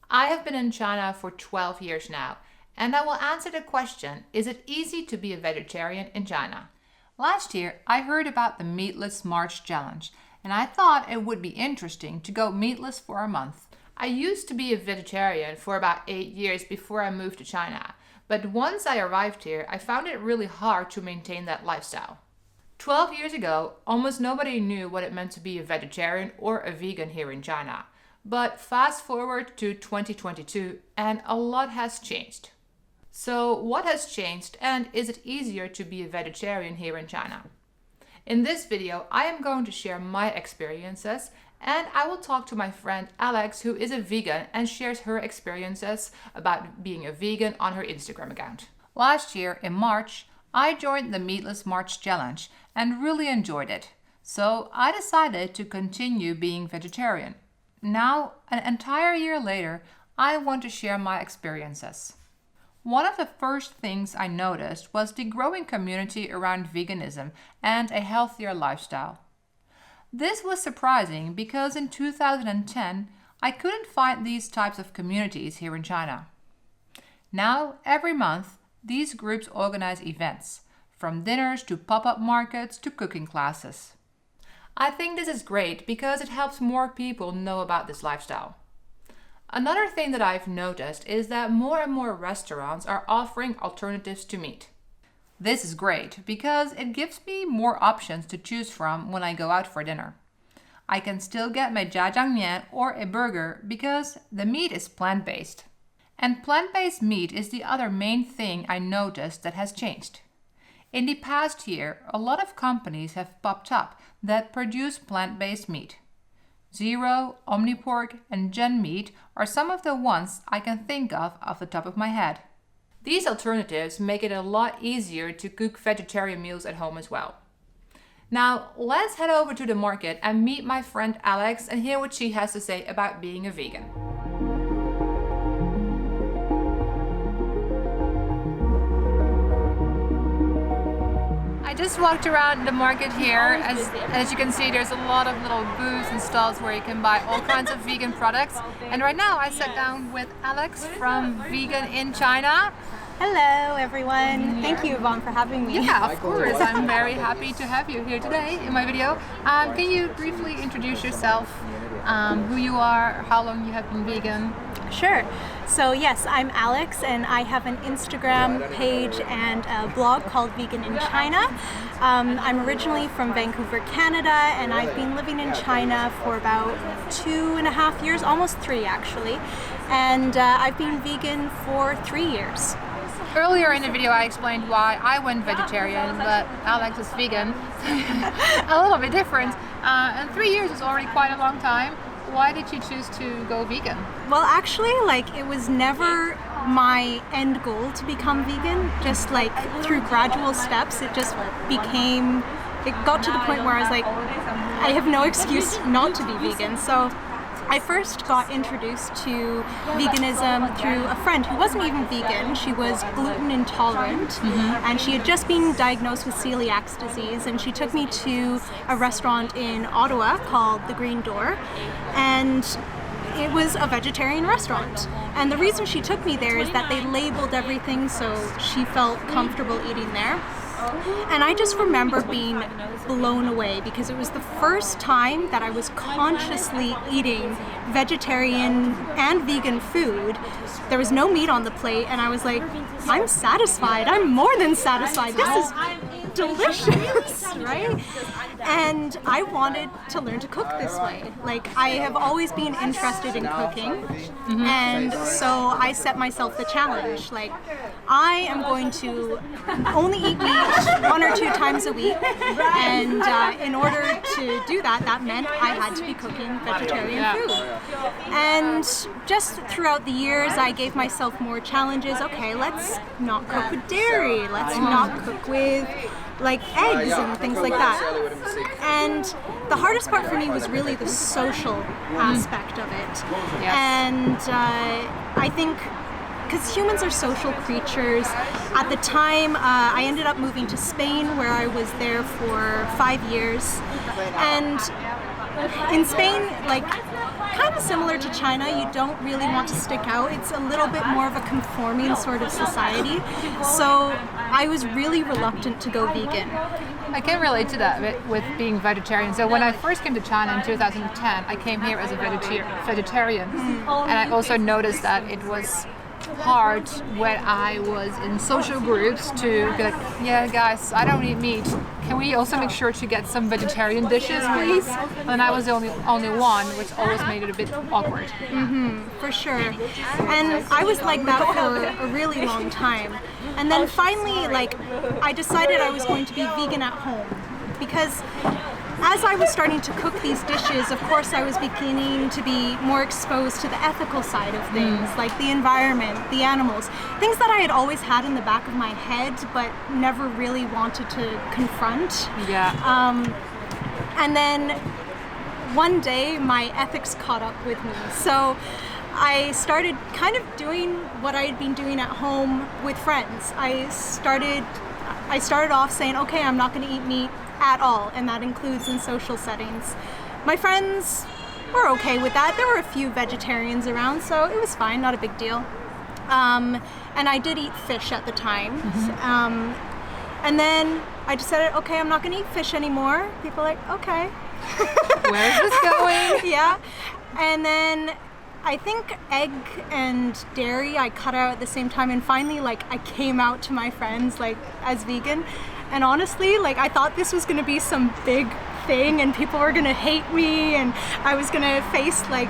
I have been in China for 12 years now, and I will answer the question, is it easy to be a vegetarian in China? Last year, I heard about the Meatless March challenge, and I thought it would be interesting to go meatless for a month. I used to be a vegetarian for about 8 years before I moved to China, but once I arrived here, I found it really hard to maintain that lifestyle. 12 years ago, almost nobody knew what it meant to be a vegetarian or a vegan here in China. But fast forward to 2022 and a lot has changed. So what has changed, and is it easier to be a vegetarian here in China? In this video, I am going to share my experiences, and I will talk to my friend Alex, who is a vegan and shares her experiences about being a vegan on her Instagram account. Last year in March, I joined the Meatless March challenge and really enjoyed it. So I decided to continue being vegetarian. Now, an entire year later, I want to share my experiences. One of the first things I noticed was the growing community around veganism and a healthier lifestyle. This was surprising because in 2010, I couldn't find these types of communities here in China. Now, every month, these groups organize events, from dinners to pop-up markets to cooking classes. I think this is great because it helps more people know about this lifestyle. Another thing that I've noticed is that more and more restaurants are offering alternatives to meat. This is great because it gives me more options to choose from when I go out for dinner. I can still get my jjajangmian or a burger because the meat is plant-based. And plant-based meat is the other main thing I noticed that has changed. In the past year, a lot of companies have popped up that produce plant-based meat. Zero, Omnipork, and Gen Meat are some of the ones I can think of off the top of my head. These alternatives make it a lot easier to cook vegetarian meals at home as well. Now, let's head over to the market and meet my friend Alex and hear what she has to say about being a vegan. I just walked around the market here. As you can see, there's a lot of little booths and stalls where you can buy all kinds of vegan products. And right now I sat down with Alex from Vegan in China. Hello everyone. Thank you, Yvonne, for having me. Yeah, of course. I'm very happy to have you here today in my video. Can you briefly introduce yourself, who you are, how long you have been vegan? Sure. So yes, I'm Alex and I have an Instagram page and a blog called Vegan in China. I'm originally from Vancouver, Canada, and I've been living in China for about 2.5 years, almost 3 actually. And I've been vegan for 3 years. Earlier in the video I explained why I went vegetarian, but Alex is vegan. A little bit different. And 3 years is already quite a long time. Why did you choose to go vegan? Well, actually, it was never my end goal to become vegan. Just through gradual steps, it got to the point where I was like, I have no excuse not to be vegan. So I first got introduced to veganism through a friend who wasn't even vegan. She was gluten intolerant, and she had just been diagnosed with celiac disease, and she took me to a restaurant in Ottawa called The Green Door, and it was a vegetarian restaurant. And the reason she took me there is that they labeled everything so she felt comfortable eating there. And I just remember being blown away because it was the first time that I was consciously eating vegetarian and vegan food. There was no meat on the plate, and I was like, I'm satisfied. I'm more than satisfied. This is delicious, right? And I wanted to learn to cook this way. I have always been interested in cooking, and so I set myself the challenge. I am going to only eat meat 1 or 2 times a week, and in order to do that, that meant I had to be cooking vegetarian food. And just throughout the years, I gave myself more challenges. Okay, let's not cook with dairy. Let's not cook with eggs and things like that. And the hardest part for me was really the social aspect of it. And I think because humans are social creatures. At the time, I ended up moving to Spain, where I was there for 5 years. And in Spain, kind of similar to China. You don't really want to stick out. It's a little bit more of a conforming sort of society. So I was really reluctant to go vegan. I can relate to that with being vegetarian. So when I first came to China in 2010, I came here as a vegetarian. And I also noticed that it was hard when I was in social groups to be like, yeah guys, I don't eat meat. Can we also make sure to get some vegetarian dishes, please? And I was the only one, which always made it a bit awkward. For sure. And I was like that for a really long time. And then finally, like, I decided I was going to be vegan at home because as I was starting to cook these dishes, of course I was beginning to be more exposed to the ethical side of things, like the environment, the animals, things that I had always had in the back of my head but never really wanted to confront. Yeah. And then one day my ethics caught up with me. So I started kind of doing what I had been doing at home with friends. I started off saying, okay, I'm not going to eat meat at all, and that includes in social settings. My friends were okay with that. There were a few vegetarians around, so it was fine, not a big deal. And I did eat fish at the time. And then I decided, okay, I'm not going to eat fish anymore. People are like, okay. Where is this going? Yeah. And then I think egg and dairy I cut out at the same time, and finally, like, I came out to my friends, like, as vegan. And honestly, like, I thought this was going to be some big thing and people were going to hate me and I was going to face, like,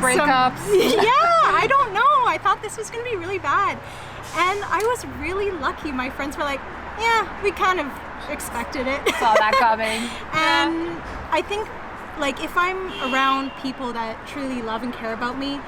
breakups. Yeah, I don't know. I thought this was going to be really bad. And I was really lucky. My friends were like, yeah, we kind of expected it. Saw that coming. And I think, like, if I'm around people that truly love and care about me,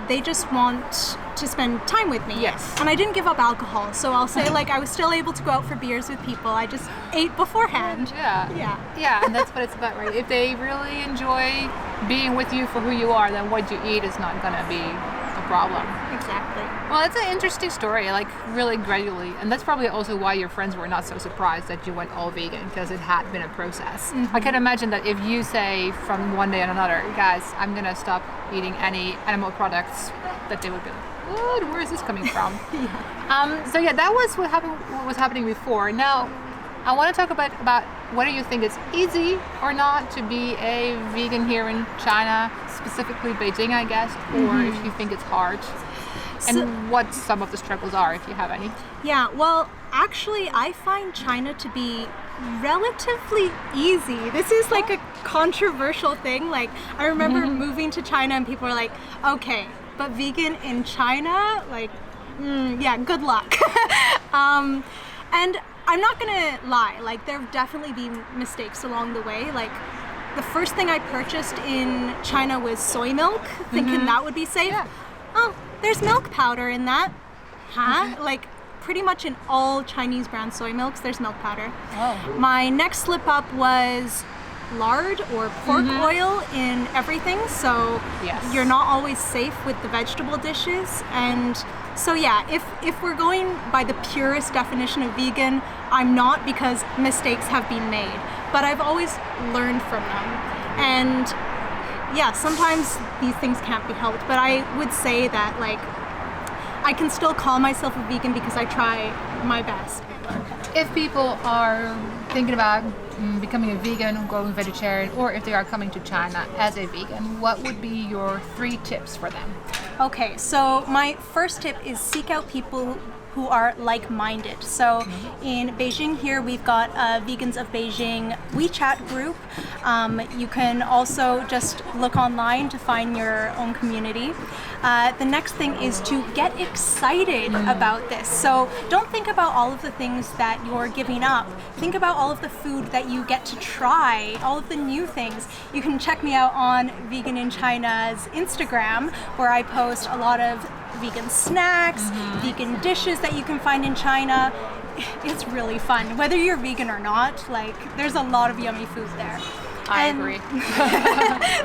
they just want to spend time with me. Yes. And I didn't give up alcohol, so I'll say, like, I was still able to go out for beers with people. I just ate beforehand. Yeah, and that's what it's about, right? If they really enjoy being with you for who you are, then what you eat is not going to be a problem. Exactly. Well, it's an interesting story, like, really gradually. And that's probably also why your friends were not so surprised that you went all vegan, because it had been a process. I can imagine that if you say from one day on another, guys, I'm going to stop eating any animal products, that they would be like, what? Where is this coming from? So yeah, that was what was happening before. Now, I want to talk about whether you think it's easy or not to be a vegan here in China, specifically Beijing, I guess, or if you think it's hard. And what some of the struggles are, if you have any. Yeah, well, actually, I find China to be relatively easy. This is like a controversial thing. Like, I remember moving to China and people were like, okay, but vegan in China? Like, yeah, good luck. And I'm not gonna lie, like, there have definitely been mistakes along the way. Like, the first thing I purchased in China was soy milk, thinking that would be safe. Yeah. Oh, there's milk powder in that. Huh? Like, pretty much in all Chinese brand soy milks, there's milk powder. Oh. My next slip up was lard or pork oil in everything, so you're not always safe with the vegetable dishes. And so yeah, if we're going by the purest definition of vegan, I'm not, because mistakes have been made, but I've always learned from them. And yeah, sometimes these things can't be helped, but I would say that, like, I can still call myself a vegan because I try my best. If people are thinking about becoming a vegan, going vegetarian, or if they are coming to China as a vegan, what would be your 3 tips for them? Okay, so my first tip is seek out people who are like-minded. So in Beijing here, we've got Vegans of Beijing WeChat group. You can also just look online to find your own community. The next thing is to get excited about this. So don't think about all of the things that you're giving up. Think about all of the food that you get to try, all of the new things. You can check me out on Vegan in China's Instagram, where I post a lot of vegan snacks, vegan dishes that you can find in China. It's really fun. Whether you're vegan or not, like, there's a lot of yummy food there. I agree.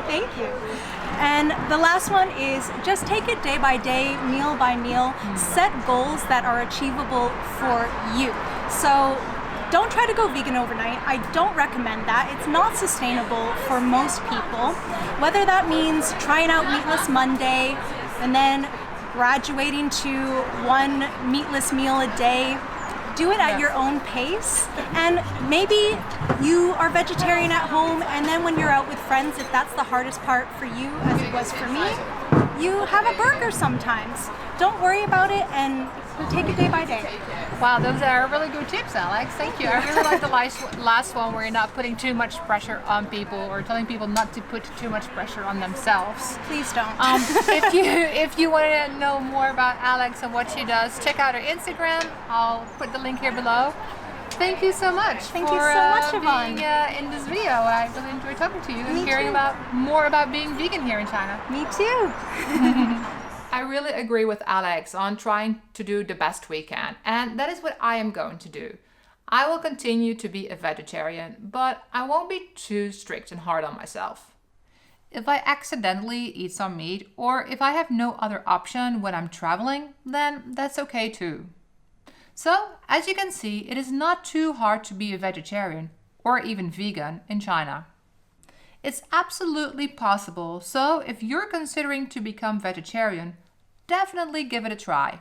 Thank you. And the last one is just take it day by day, meal by meal. Set goals that are achievable for you. So don't try to go vegan overnight. I don't recommend that. It's not sustainable for most people. Whether that means trying out Meatless Monday and then graduating to one meatless meal a day, do it at your own pace. And maybe you are vegetarian at home, and then when you're out with friends, if that's the hardest part for you, as it was for me, you have a burger sometimes. Don't worry about it and take it day by day. Wow, those are really good tips, Alex. Thank you. I really like the last one where you're not putting too much pressure on people or telling people not to put too much pressure on themselves. Please don't. If you want to know more about Alex and what she does, check out her Instagram. I'll put the link here below. Thank you so much Thank you so much, Yvonne. being in this video. I really enjoyed talking to you and hearing more about being vegan here in China. Me too. I really agree with Alex on trying to do the best we can, and that is what I am going to do. I will continue to be a vegetarian, but I won't be too strict and hard on myself. If I accidentally eat some meat, or if I have no other option when I'm traveling, then that's okay too. So, as you can see, it is not too hard to be a vegetarian, or even vegan, in China. It's absolutely possible, so if you're considering to become vegetarian, definitely give it a try.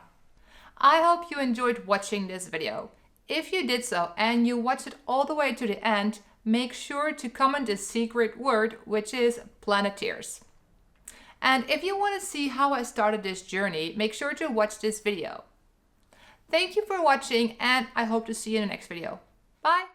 I hope you enjoyed watching this video. If you did so and you watched it all the way to the end, make sure to comment the secret word, which is Planeteers. And if you want to see how I started this journey, make sure to watch this video. Thank you for watching, and I hope to see you in the next video. Bye!